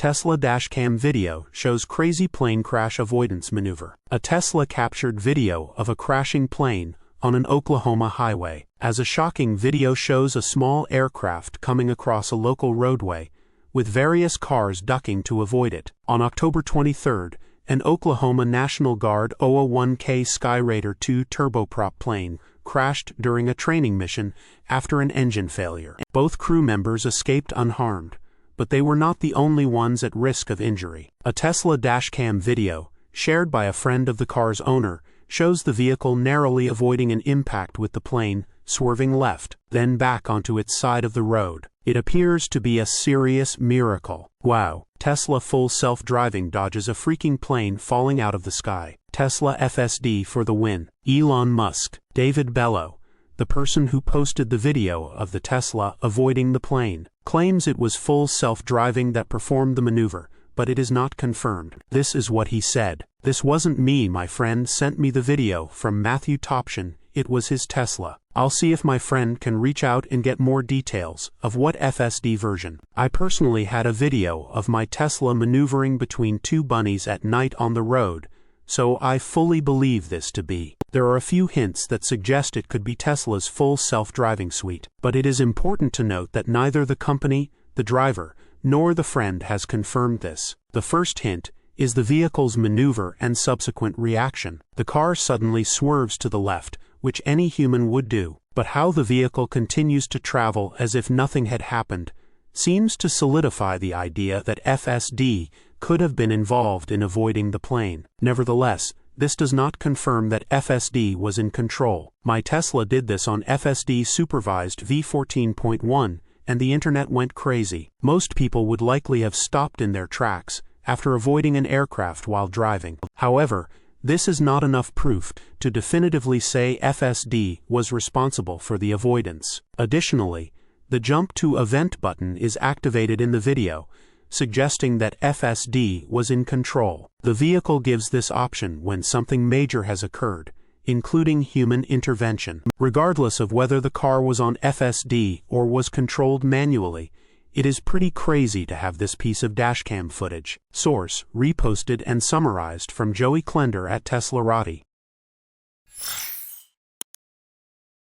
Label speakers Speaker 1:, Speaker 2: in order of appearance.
Speaker 1: Tesla dashcam video shows crazy plane crash avoidance maneuver. A Tesla captured video of a crashing plane on an Oklahoma highway. As a shocking video shows a small aircraft coming across a local roadway, with various cars ducking to avoid it. On October 23, an Oklahoma National Guard OA-1K Skyraider 2 turboprop plane crashed during a training mission after an engine failure. Both crew members escaped unharmed, but they were not the only ones at risk of injury. A Tesla dashcam video, shared by a friend of the car's owner, shows the vehicle narrowly avoiding an impact with the plane, swerving left, then back onto its side of the road. It appears to be a serious miracle. Wow. Tesla full self-driving dodges a freaking plane falling out of the sky. Tesla FSD for the win. Elon Musk. David Bellow, the person who posted the video of the Tesla avoiding the plane, claims it was full self-driving that performed the maneuver, but it is not confirmed. This is what he said. "This wasn't me. My friend sent me the video from Matthew Topshin. It was his Tesla. I'll see if my friend can reach out and get more details of what FSD version. I personally had a video of my Tesla maneuvering between two bunnies at night on the road, so I fully believe this to be." There are a few hints that suggest it could be Tesla's full self-driving suite, but it is important to note that neither the company, the driver, nor the friend has confirmed this. The first hint is the vehicle's maneuver and subsequent reaction. The car suddenly swerves to the left, which any human would do, but how the vehicle continues to travel as if nothing had happened seems to solidify the idea that FSD could have been involved in avoiding the plane. Nevertheless, this does not confirm that FSD was in control. My Tesla did this on FSD supervised v14.1, and the internet went crazy. Most people would likely have stopped in their tracks after avoiding an aircraft while driving. However, this is not enough proof to definitively say FSD was responsible for the avoidance. Additionally, the Jump to Event button is activated in the video, suggesting that FSD was in control. The vehicle gives this option when something major has occurred, including human intervention. Regardless of whether the car was on FSD or was controlled manually, it is pretty crazy to have this piece of dashcam footage. Source: reposted and summarized from Joey Klender at teslarati.